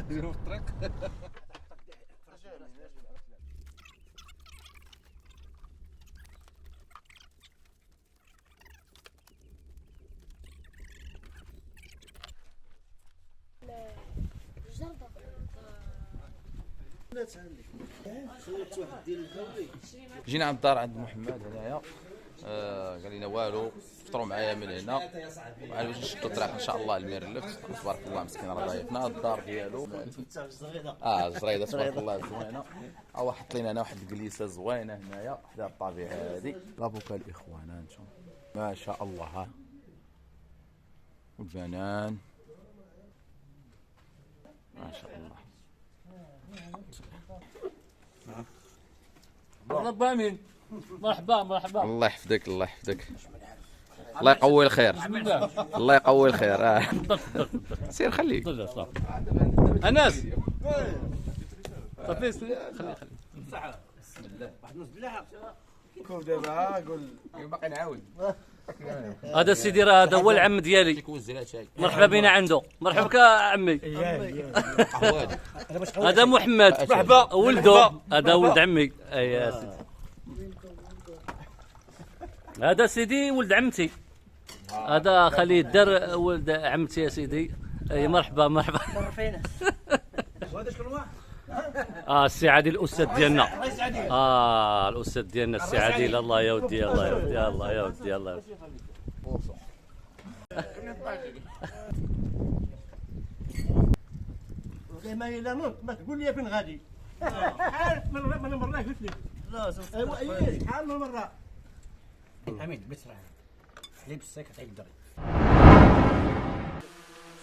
جيرو في الطريق. جينا عند الدار عند محمد هنايا، قال لنا والو فطروا معايا من هنا وعاد باش نشدوا الطريق ان شاء الله الميرلفت. تبارك الله مسكين راه ضايفنا الدار ديالو زريده تبارك الله زوينه. حط لنا هنا واحد الجليسه زوينه هنايا حدا الطبيعه هذه. لافوكا الاخوان انتم ما شاء الله، ها والبنان ما شاء الله. مرحبا امين. مرحبا مرحبا. الله يحفظك الله يحفظك. الله يقوي الخير. الله يقوي الخير. سير خليك. انس صافي خلي صحه. بسم الله واحد نص بالله كون دابا قول باقي نعاود. هذا سيدي راه هذا هو العم ديالي. مرحبا بينا عنده. مرحبا بك عمي. هذا محمد مرحبا ولده. هذا ولد عمي. اي يا سيدي. هذا سيدي ولد عمتي. هذا خليل الدار ولد عمتي يا سيدي. اي مرحبا مرحبا. وهذا شكون هو؟ السي عادل الاستاذ ديالنا. الاستاذ ديالنا السي عادل. الله يا ودي الله يا ودي الله يا ودي الله يا ودي. ما إلا ما تقول لي فين غادي. عارف من مرة قلت لك. لا ايوا اي شحال من مرة. امين بسرعة حليب الساكت عيد الدري.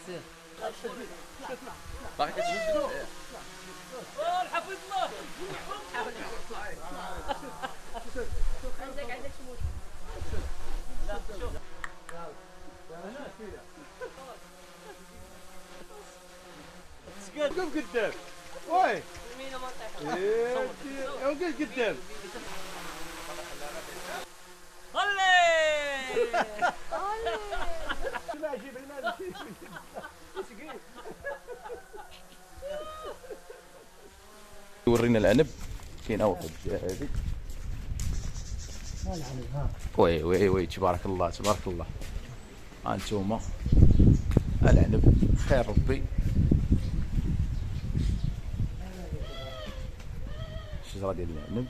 سير. باقي كتجبد. حفظ الله. عندك شموت. قوم قدام. وي. قوم قدام. ورينا العنب كاين واحد هذه. وي وي وي تبارك الله تبارك الله. ها انتوما العنب خير ربي. الشجره ديال العنب.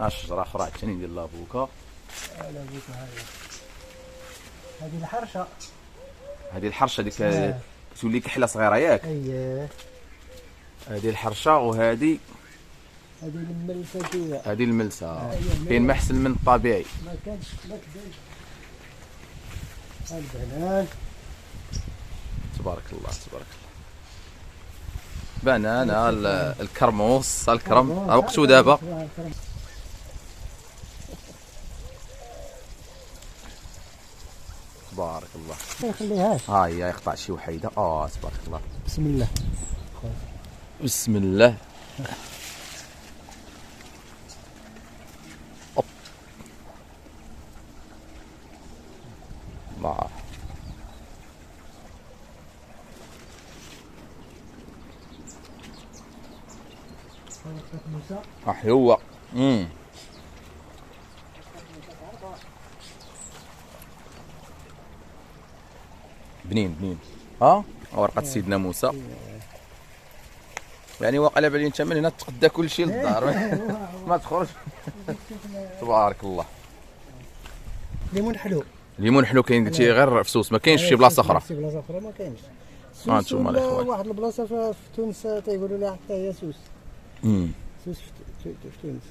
شجره اخرى عاوتاني ديال لافوكا. هذه الحرشة. هذه الحرشه ديك تولي كحله صغيره ياك. اييه. هذه الحرشه وهذه هذه الملسة شوية. هذه الملسه. كاين ما احسن من الطبيعي. ما كانش البنان. تبارك الله تبارك الله. بنانا الكرموس الكرم وقتو دابا. تبارك الله. ما يخليهاش. ها هي يقطع شي وحيده. تبارك الله. بسم الله. بسم الله. الله. حلوة. بنين بنين. ورقة سيدنا موسى. يعني واقع بالي انت من هنا تقدا كل شيء للدار ما تخرج. تبارك الله. ليمون حلو. ليمون حلو كاين قلتي غير في سوس ما كاينش في شي بلاصه اخرى. في بلاصه اخرى ما كاينش. انتم الاخوان واحد البلاصه في تونس تيقولوا لها حتى هي سوس. سوس في تونس.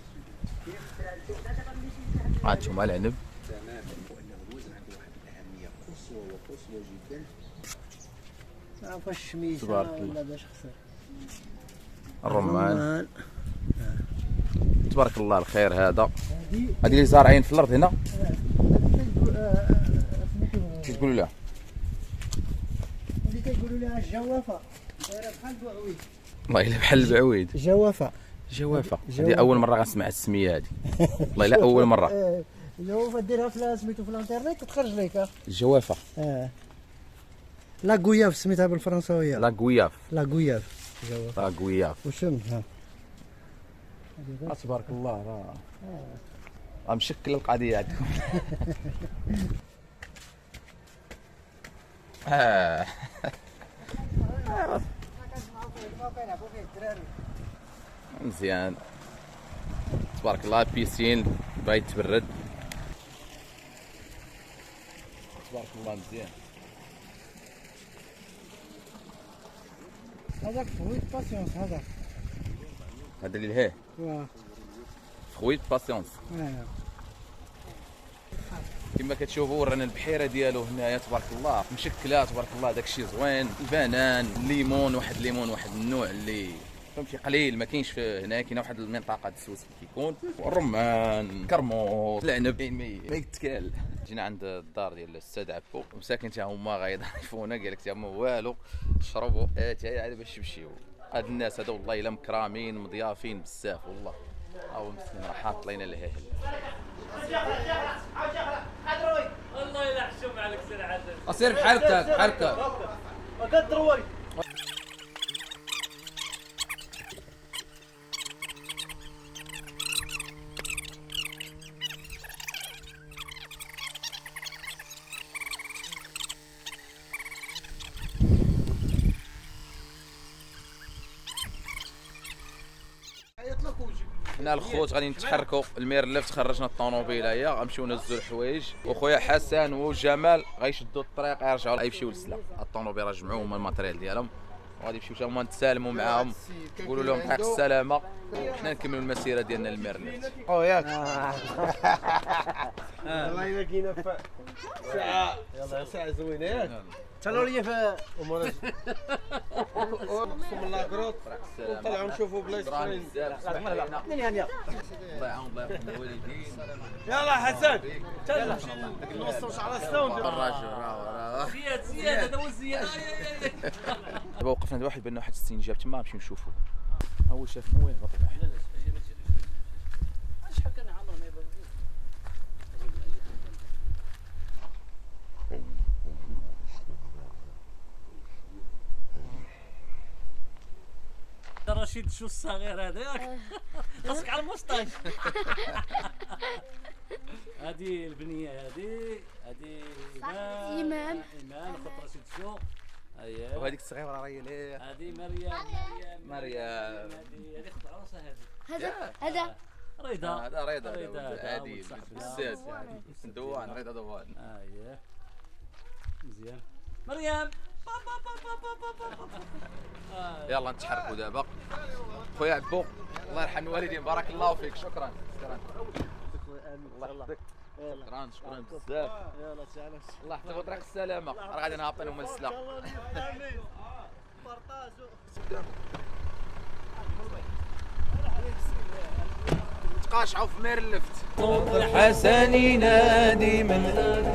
انتم العنب. ما عرفش الشميسه ولا باش خسر. الرمان. تبارك الله الخير. هذا هذه اللي زارعين في الارض هنا. كي تقولوا لها؟ اللي كيقولوا لها الجوافه. دايره بحال البعويد. والله الا بحال البعويد. جوافه. جوافه. هذه اول مره غنسمع السميه هذه. والله الا اول مره. الجوافه ديرها في سميتو في الانترنيت تخرج لك. الجوافه. لا غوياف سميتها بالفرنساويه. لا غوياف. لا غوياف. لا غوياف. وشم ها. تبارك الله راه مشكل القضيه عندكم. مزيان تبارك الله. بيسين باغي تبرد تبارك الله مزيان. هذاك فرويت باسيونس هذاك. هذا اللي لهيه خويت باسيونس. كما كتشوفوا ورانا البحيره ديالو هنايا تبارك الله مشكله تبارك الله. داكشي زوين. البنان الليمون واحد النوع اللي فهمتي قليل ما كاينش هنا. كاينه واحد المنطقه السوس كيكون الرمان كرموط العنب ما يتكال. جينا عند الدار ديال الاستاذ عبو ومساكن حتى هما غيضيفونا قال لك هما والو شربوا حتى عاد باش نمشيو. هاد الناس هذا والله الا مكرامين مضيافين بزاف والله. هاو مسكين راه حاط لينا الهيل. والله الا حشوم عليك سير عادل. اصير بحالك وقد روي. حنا الخوت غادي نتحركوا الميرلفت. خرجنا الطوموبيله هي غنمشيو نهزوا الحوايج وخويا حسن وجمال غيشدوا الطريق يرجعوا غيمشيو للسلا. الطوموبيل راه جمعوا هما الماتريال ديالهم وغادي يمشيو حتى هما نتسالموا معاهم نقولوا لهم طريق السلامه وحنا نكملوا المسيره ديالنا للميرلفت. ياك والله الا كاينه ساعه زوينه ياك. تلو لي في نقسم الله كروت ونطلعوا نشوفوا بلايص اخرين. الله يعاون الله يرحم الوالدين. يلا حسن يلا نوصلوا على الساوند. الراجل زياد هذا هو الزياد. دابا وقفنا عند واحد بان واحد الاستنجاب تما نمشيو نشوفوا. اول شافنا وين بطلع. شحال كان عمرنا يا بابا؟ رشيد شو الصغير هذا ياك خاصك على الموسطاش. هذه البنيه هذه ايمان اخت رشيد شو. اييه وهذيك الصغيره راهي ليه. هذه مريم هذه اخت عروسه هذا رضا. هذا رضا عادي بزاف ندوان رضا دوان. اييه مزيان. مريم يلا نتحركوا دابا. خويا عبو الله يرحم الوالدين بارك الله فيك. شكرا الله يحفظك. شكرا بزاف. يلا تعال الله يحفظك طريق السلامه. راه غادي نهبطوا هما للسلا. تقاشعوا في ميرلفت. حسن ينادي من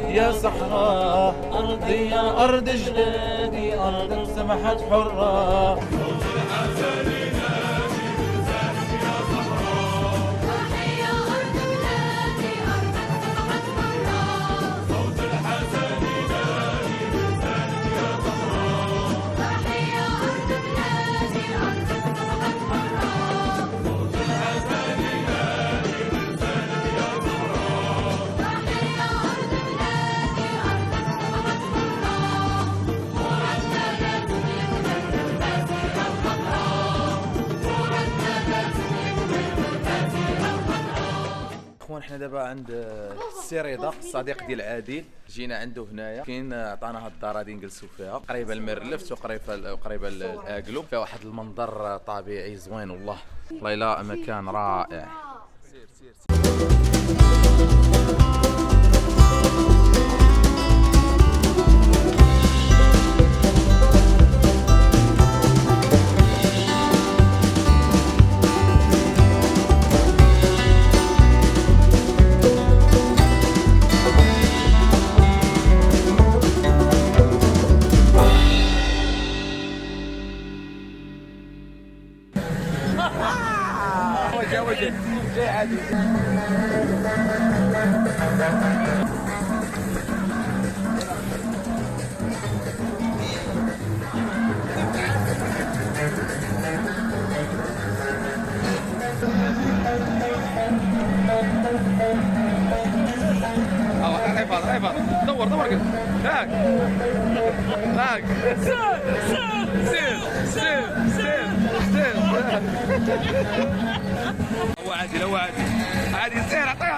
يا صحراء أرضي يا أرض جدادي أرض سمحت حرة. حنا دابا عند السي رضا الصديق ديال عادل. جينا عنده هنايا كاين عطانا هاد الدار غادي نجلسوا فيها قريبه الميرلفت وقريبه لاكلو. فيها واحد المنظر طبيعي زوين والله. والله الا مكان رائع. جاي عادي صايفه دور كده هاك سير هو عادي عادي سير عطيه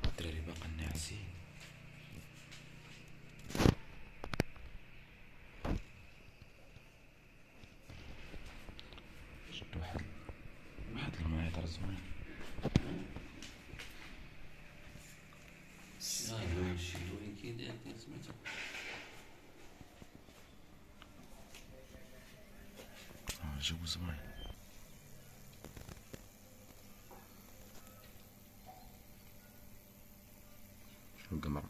الدراري باقي ناعسين شفت واحد المعيطر زوين الجو زوين شنو القمر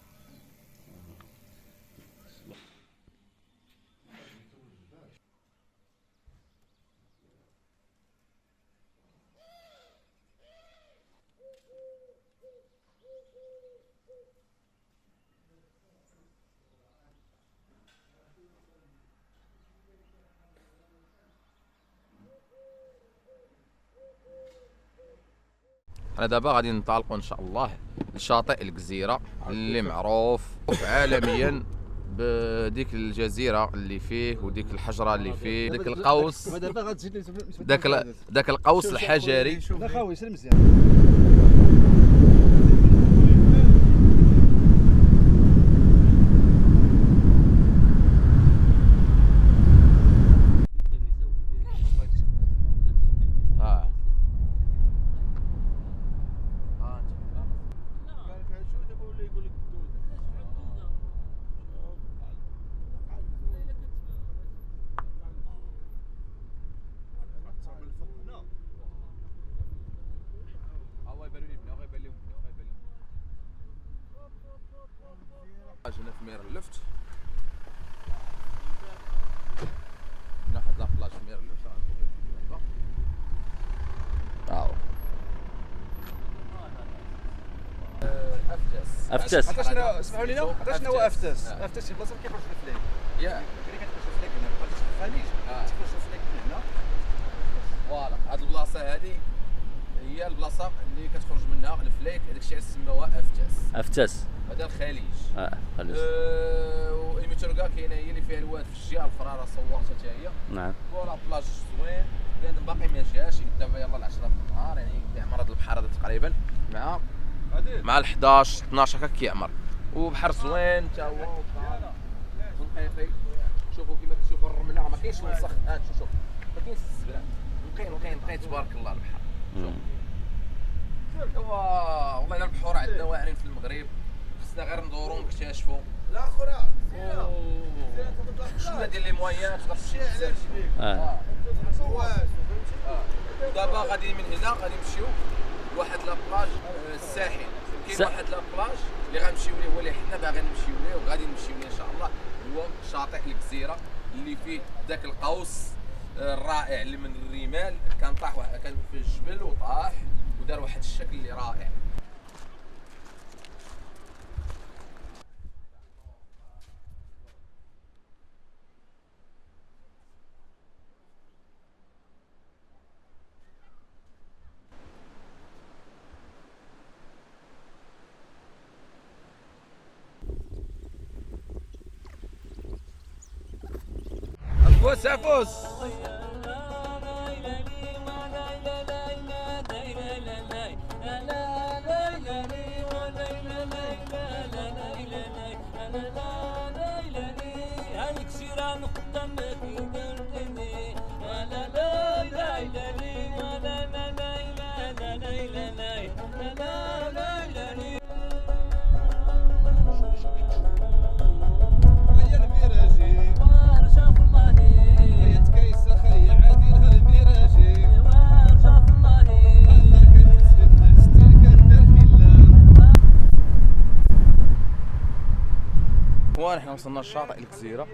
انا دابا غادي ننطلقوا ان شاء الله لشاطئ الجزيره اللي معروف عالميا بديك الجزيره اللي فيه وديك الحجره اللي فيه داك القوس داك القوس الحجري. لا خاوي سير مزيان. جينا في مير اللفت ناحية لابلاج في مير اللفت افتس اسمحوا لينا عرفتوا شنو هو افتس؟ افتس شي بلاصه كيخرج الفليك ياك ملي كتخرج الفليك هنا بقات الخليج تخرج الفليك من هنا. فوالا هاد البلاصه هادي هي البلاصه اللي كتخرج منها الفليك، هذاك الشيء علاش سماوها افتس هذا الخليج. خليج. وإيميتورغا كاينه هي اللي فيها الواد في الجهه الاخرى راه صورتها حتى هي. نعم. فوالا بلاج زوين كان باقي ما جاش دابا يلاه العشرة د النهار يعني كيعمر هذا البحر هذا تقريبا مع ال 11 12 هكا كيعمر وبحر زوين حتى هو نقيقي. شوفوا كيما كتشوفوا الرمله ما كاينش وسخ. شوف ما كاينش الزبران نقي تبارك الله البحر. والله الا البحور عندنا واعرين في المغرب خصنا غير ندورو ونكتشفوا. الاخرى شنو ندير لي مويان تقدر تمشي بزاف. دابا غادي من هنا غادي نمشيو لواحد لابلاج الساحل. كاين واحد لابلاج اللي غنمشيو ليه هو اللي حنا باغيين نمشيو ليه وغادي نمشيو ليه ان شاء الله، هو شاطئ الجزيره اللي فيه ذاك القوس الرائع اللي من الرمال كان في الجبل وطاح ودار واحد الشكل اللي رائع. فوس عفوس حنا وصلنا لشاطئ الجزيره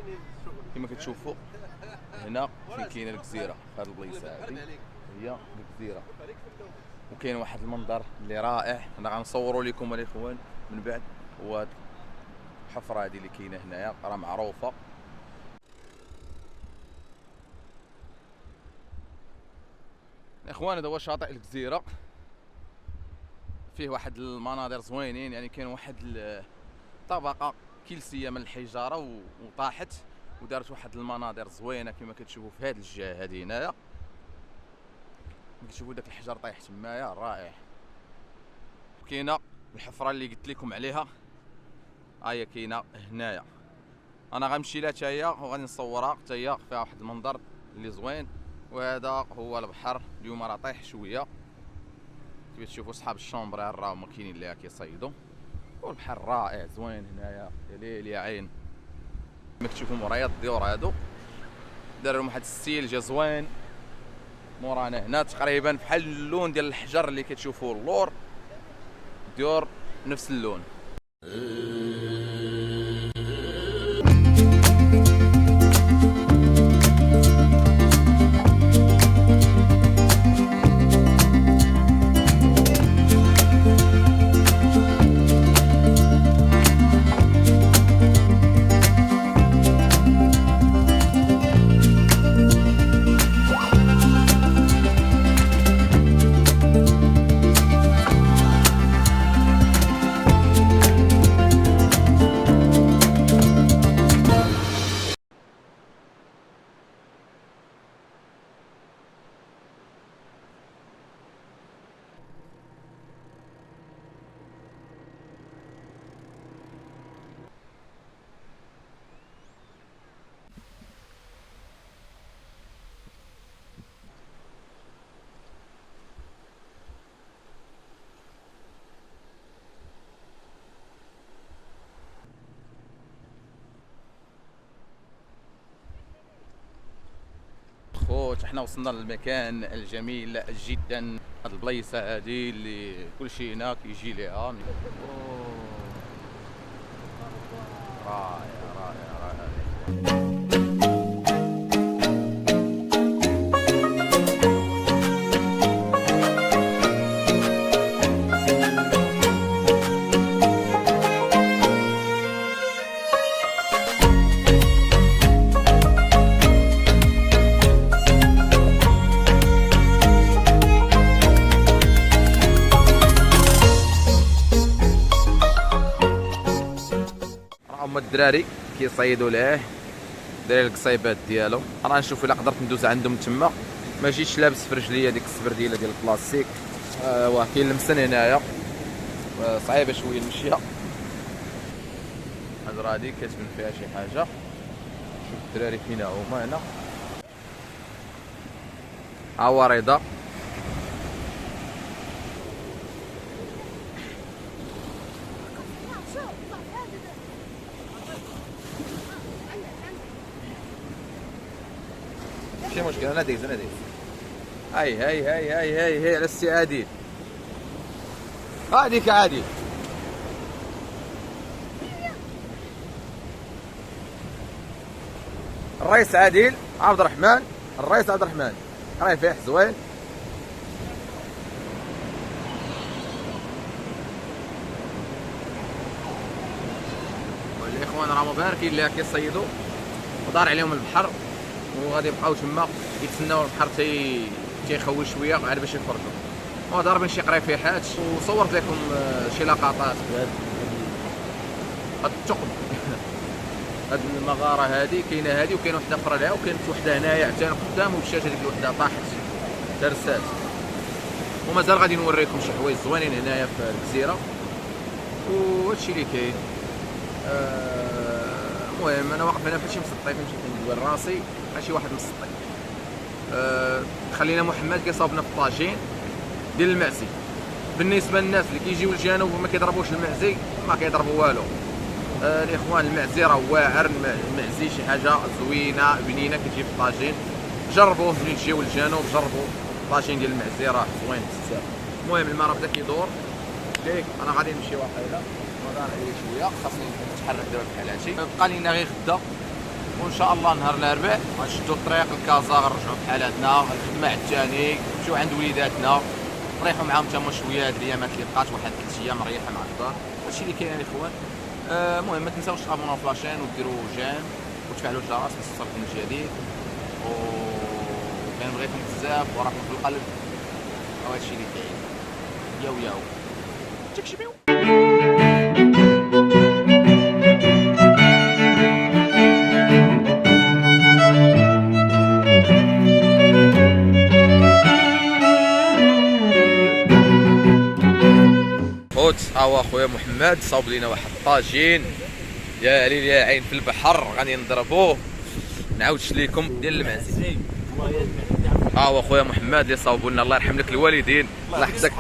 كما كتشوفوا هنا فين كاينه الجزيره في هذه البلايصه هذه هي الجزيره وكاين واحد المنظر اللي رائع. انا غنصوروا لكم الاخوان من بعد. هو الحفره هذه اللي كاينه هنايا راه معروفه. اخوان هذا هو شاطئ الجزيره، فيه واحد المناظر زوينين، يعني كاين واحد الطبقه كلسيه من الحجاره وطاحت ودارت واحد المناظر زوينه كما كتشوفوا في هذه الجهه هذه هنايا. كتشوفوا داك الحجر طايح تمايا رائع. وكاينه الحفره اللي قلت لكم عليها هي كاينه هنايا. انا غنمشي لها حتى هي وغادي نصورها حتى هي، فيها واحد المنظر اللي زوين. وهذا هو البحر اليوم راه طايح شويه كيف تشوفوا صحاب الشومبرير راه هما كاينين اللي كيصيدوا، والبحر رائع زوين هنايا يا ليل يا عين. كما كتشوفوا مورايا الديور هادو دار لهم واحد السيلجه زوين مورانا هنا، تقريبا بحال اللون ديال الحجر اللي كتشوفوه اللور ديور نفس اللون. خوت حنا وصلنا للمكان الجميل جدا، هاد البليصه هادي اللي كلشي هنا كيجي ليها. رائع رائع رائع. هما الدراري كيصيدوا ليه داير القصيبات ديالو. انا نشوف الا قدرت ندوز عندهم تما، ما جيتش لابس في رجليا ديك السبرديله ديال البلاستيك. واه كاين المسن هنايا صعيبه شويه المشيه. الهضره هادي كتبان فيها شي حاجه. شوف الدراري فينا هما هنا، ها هو رضا ماشي مشكلة. انا دايز هاي على السي عادل، هاديك عادل. الرئيس عادل عبد الرحمن، الرئيس عبد الرحمن راه فيه زوين. والاخوان راه مباركين اللي كيصيدوا ودار عليهم البحر وغادي يبقاو تما يتسناو البحر تيخوي شويه عاد باش يخرجوا. وضاربين شي قريفيحات وصورت لكم شي لقطات هاد الثقب. هاد المغاره هادي كاينه هادي وكاينه وحده اخرى لها وكانت وحده هنايا حتى قدام ومشات هذيك الوحده طاحت ترسات. ومازال غادي نوريكم شي حوايج زوينين هنايا في الجزيره وهادشي اللي كاين. المهم انا واقف هنا فشي مسطي فهمتي ندور راسي ماشي واحد مسطي. خلينا محمد كيصاوبنا في الطاجين ديال المعزي. بالنسبه للناس اللي كيجيو للجنوب وما كيضربوش المعزي ما كيضربوا والو. الاخوان المعزي راه واعر، المعزي شي حاجه زوينه بنينه كتجي في الطاجين. جربوه ملي تجيو للجنوب، جربوا الطاجين ديال المعزي راه زوين بزاف. المهم الماء بدا كيدور ليك، انا غادي نمشي واقيلا ودار عليا شويه، خاصني نتحرك دابا بحال هادشي. بقى لينا غير غدا وان شاء الله نهار الاربعاء غنشدو الطريق لكازا، غنرجعو بحالاتنا الخدمه عاوتاني، نمشيو عند وليداتنا نريحو معاهم تما شويه هاد الايامات اللي بقات، واحد 3 ايام مريحه مع الدار. هادشي اللي كاين الاخوان. المهم ما تنساوش تابوناو في لاشين وديروا جيم وتفعلوا الجرس باش توصلكم الجديد، وكنبغيكم بزاف وراكم في القلب، وهذا الشيء اللي كاين. ياو تكشبيو. هاو اخويا محمد صاوب لينا واحد الطاجين يا علي يا عين في البحر، غادي نضربوه نعاودش ليكم ديال المعزه. هاو اخويا محمد اللي صاوبوا لنا، الله يرحم لك الوالدين، الله يحفظك،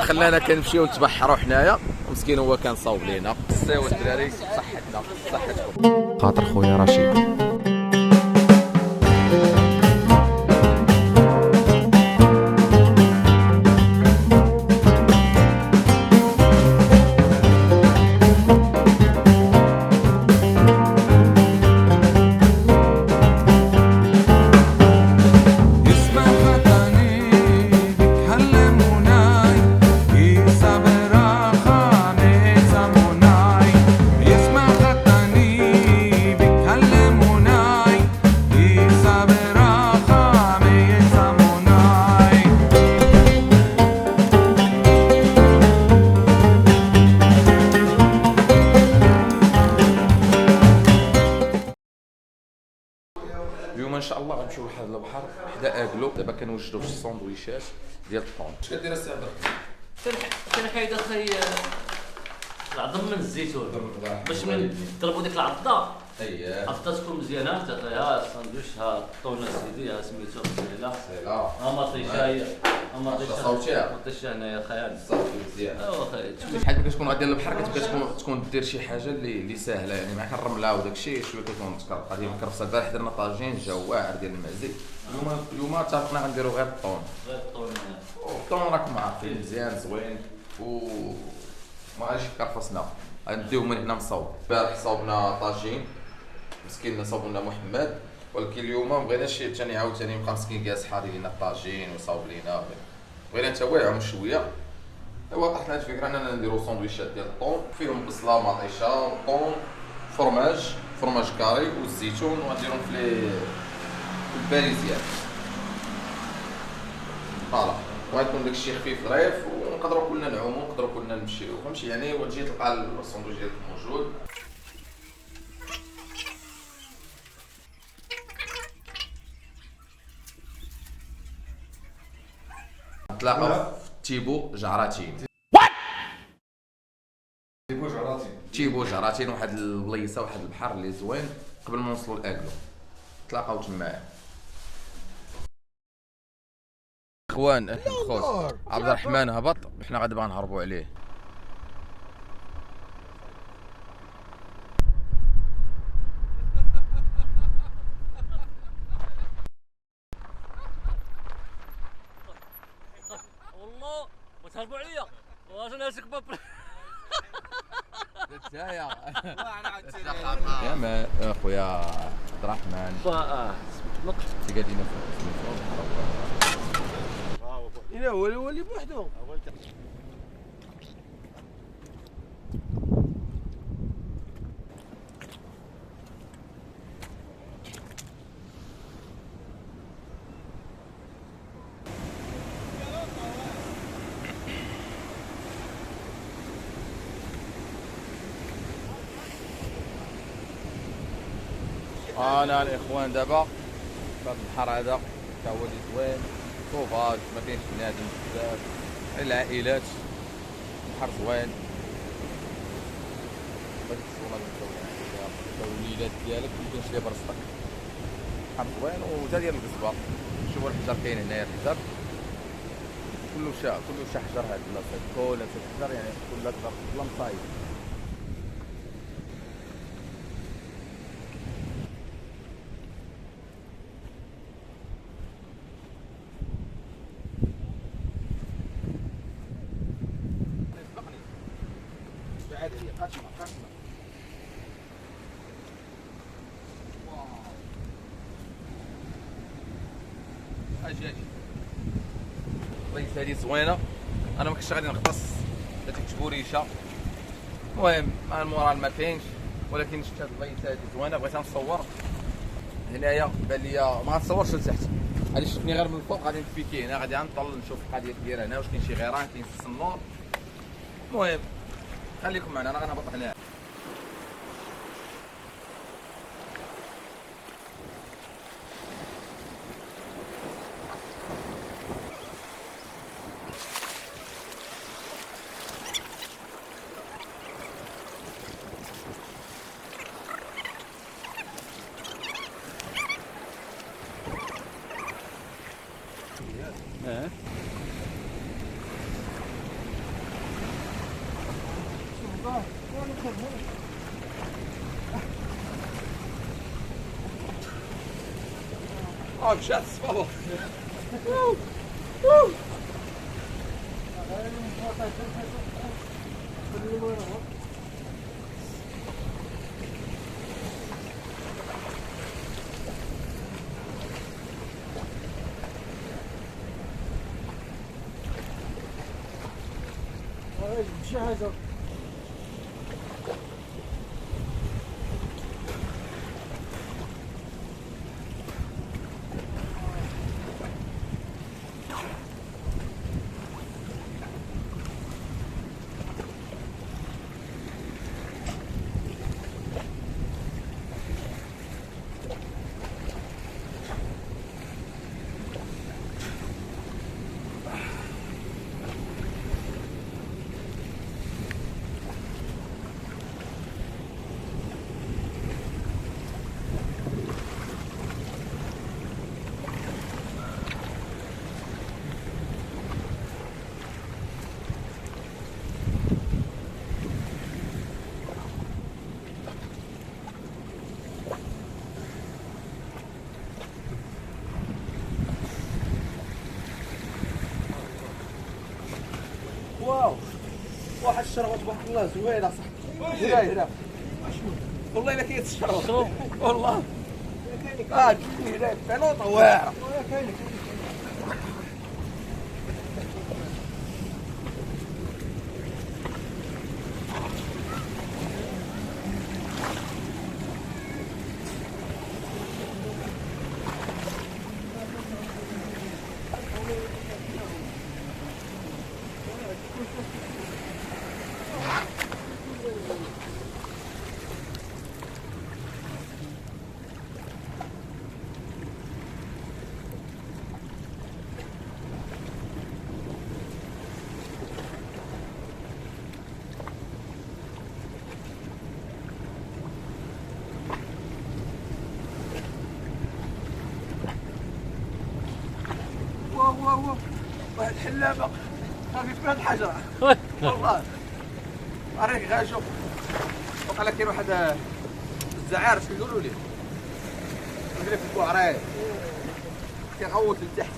خلانا كنمشيو نتبحروا حنايا، ومسكين هو كان صاوب لينا. سيوا الدراري صحتنا صحتكم. خاطر خويا رشيد. اليوم ان شاء الله غنمشيو لواحد البحر حدا اكلو. دابا كنوجدو في الساندويشات ديال الطون. اش كدير السي عبد الرحمن؟ كنحيد اخي العظم من الزيتون باش من ضربوا ديك العضه عضه تكون مزيانه. ها الساندويش، ها الطونه سيدي، ها سميتو مزيانه، ها مطيشه، مطيشه هنايا خيال صافي مزيان. ايوا اخي بحال ملي كتكون غادي للبحر كتكون دير شي حاجه اللي ساهله، يعني معك الرمله وداك الشيء شويه كتكون متكرقه ديال الكرفسه. البارح درنا طاجين جواعر ديال المعزي. اليوم اتفقنا غنديرو غير الطون. الطون راكم عارفين مزيان زوين وما غاديش كرفسنا، غنديو من هنا مصوب. البارح صوبنا طاجين مسكين، صوب لنا محمد، ولكن اليوم ما بغيناش ثاني عاوتاني يبقى مسكين جالس حاضر لينا الطاجين وصاوب لينا، بغينا نتواعوا شويه. ايوا طرحت لنا الفكره اننا نديرو ساندويشات ديال الطون فيهم بصله مطيشه طون فرماج كاري والزيتون، وغنديرهم في الباريزيان. فوالا وغيكون داكشي خفيف ظريف، ونقدروا كلنا نعوموا، نقدروا كلنا نمشيو، فهمتي يعني. وتجي تلقى الساندويش ديالك موجود. نتلاقاو في تيبو جعراتين. تيبو جعراتين واحد البليصه، واحد البحر اللي زوين قبل ما نوصلوا لاكلو. تلاقاو تما اخوان. خوت عبد الرحمن هبط، حنا غادي دابا نهربوا عليه. والله وتهربوا عليا واش انا سكبه تايا يا ما اخويا عبد الرحمن تقعدينا في هنا هو اللي بوحدو. انا الاخوان دابا في البحر هذا تا هو اللي زوين صوفاج، ما كاينش بنادم بزاف، العائلات، البحر زوين. باش تصونا الوليدات ديالك ما كاينش لي برصتك، البحر زوين. وتا ديال القصبه شوفوا الحجر كاين هنايا، الحجر كله حجر. هاد البلاصه كلها حجر، يعني كلها كبر كلها مصايب. البلايص هادي زوينه، انا ما كنتش غادي نغطس، درت كتبو ريشه المهم المورال ما كاينش، ولكن شفت هاد البيت هادي زوينه بغيت نصور هنايا. بان لي ما غنصورش لتحت، غادي شفتني غير من الفوق غادي نفيكي هنا، غادي نطل نشوف القضيه كبيره هنا، واش كاين شي غيران، كاين سس النور. المهم خليكم معنا، انا غنهبط هنا. مشات الصفابة. شي حاجه واو واحد الشربة تبارك الله زوينة صح. هنا هنا والله الا كاين الشربة والله. تجيني هنا بلوطة واعرة. واو واحد الحلابة خفيف من هاد الحجرة والله. أريك غا شوف وقال كاين واحد الزعارف كيقولوا لي في الكوعرية كيغوت لتحت.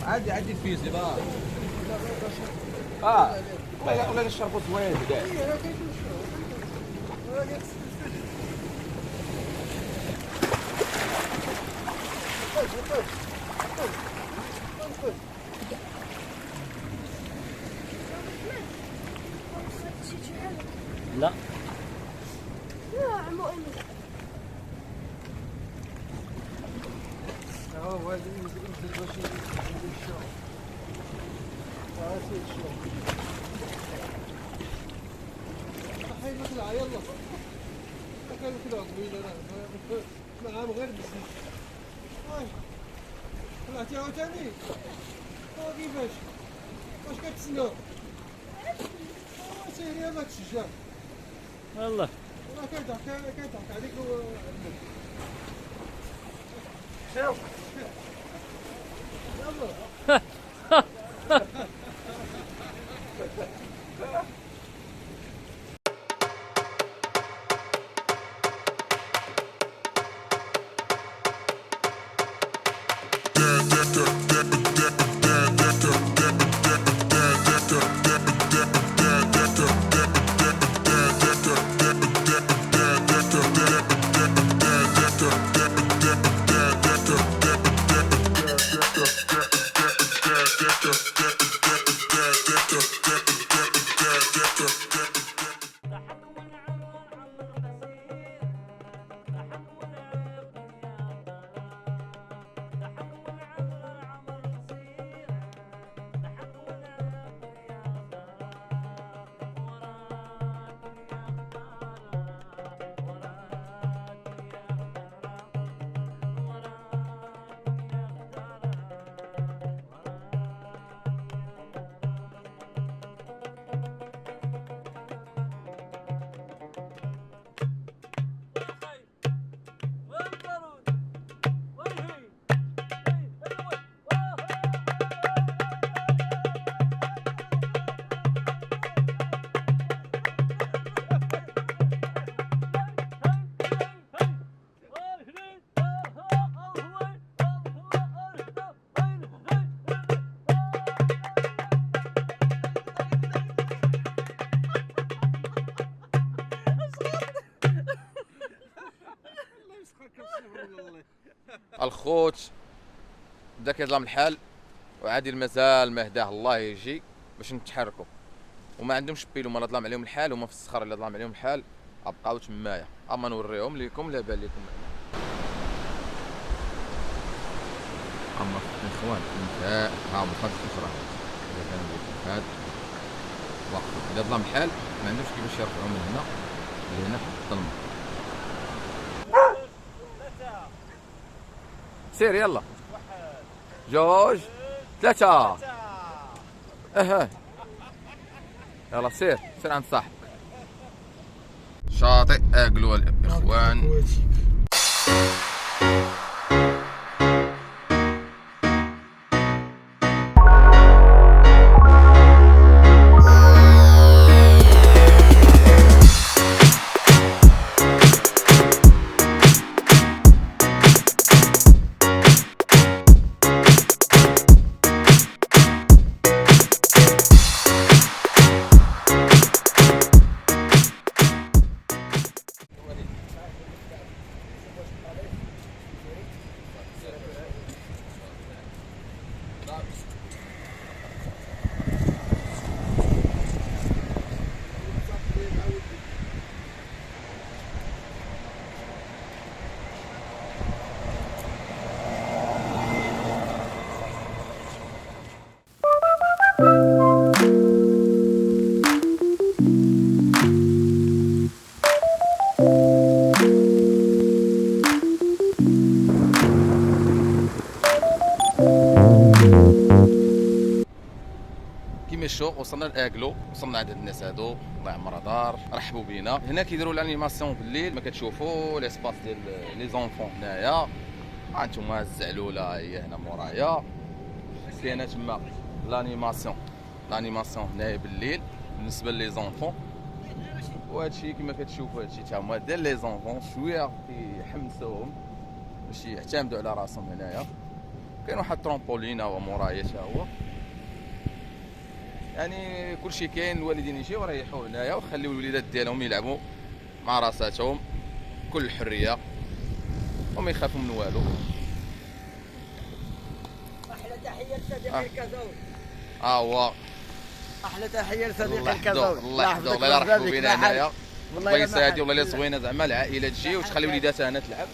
عادي الفيزي بقى. ولا نشربوا زوين كاع. لا يا عمو أمي يلا كان كذا قبيله معاه غير بزيت طلعتي عاوتاني كيفاش واش كتسنى سيري ما تشجع والله راه كيضحك عليك شوف Yeah. الخوت بدا كيظلم الحال، وعادي مازال ما هداه الله يجي باش نتحركوا، وما عندهمش بيلو، ما ظلم عليهم الحال، هما في الصخر اللي ظلم عليهم الحال بقاو تمايا. اما نوريهم لكم لا بال لكم. اما الاخوان انتهاء ها مخرج اخرى اذا كان هذا وقت اذا ظلم الحال ما عندهمش كيفاش يرجعوا من هنا لهنا في الظلمه. سير يلا. جوج 3. اها يلا سير عند صاحبك. شاطئ اقلو الاخوان. وصلنا لاكلو، وصلنا عند الناس هادو الله يعمرها دار، رحبوا بينا. هنا كيديروا الانيماسيون بالليل، ما كتشوفوا ليسباس ديال لي زونفون هنايا. ها انتم الزعلوله هي هنا مورايا، كاينه تما الانيماسيون هنايا بالليل بالنسبه لي زونفون. وهادشي كما كتشوفوا هادشي تا هما ديال لي زونفون شويه كيحمسوهم باش يعتمدوا على راسهم هنايا. كاين واحد ترومبولين هو مورايا تا هو، يعني كلشي كاين. الوالدين يجيو يريحوا هنايا ويخليو الوليدات ديالهم يلعبوا مع راساتهم كل الحريه وما يخافوا من والو. احلى تحيه لصديقي الكازاوي. هو احلى تحيه لصديقي الكازاوي. الله يحفظه الله يرحموا بينا هنايا. الله يسعدو والله زوينه زعما العائله تجي وتخلي وليداتها هنا تلعب.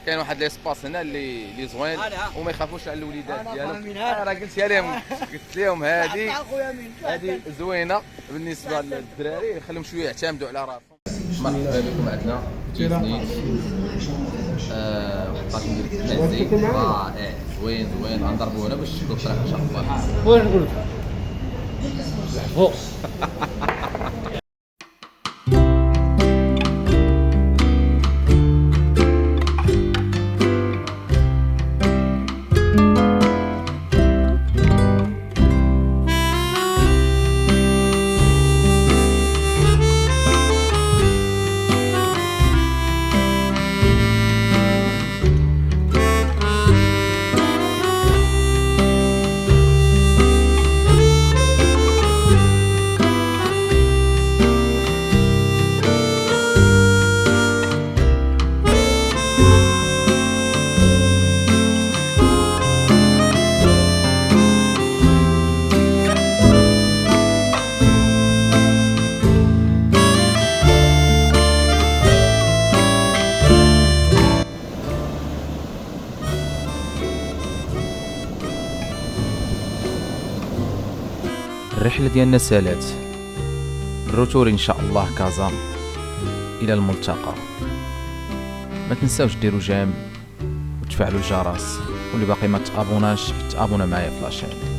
كاين واحد ليسباس هنا اللي زوين وما يخافوش على الوليدات ديالهم. راه قلتها لهم، قلت لهم هذه زوينه بالنسبه للدراري، خليهم شويه يعتمدوا على راسهم. مرحبا بكم عندنا في سنين وحطات ندير مزيك رائع زوين غنضربوا هنا باش تشدوا الطريق ان شاء الله. وين نقول لك فوق الرحلة ديالنا سالات، الروتور ان شاء الله كازا. الى الملتقى. ما تنساوش ديروا جيم وتفعلوا الجرس، واللي باقي ما تابوناش تابونا معايا في لاشين.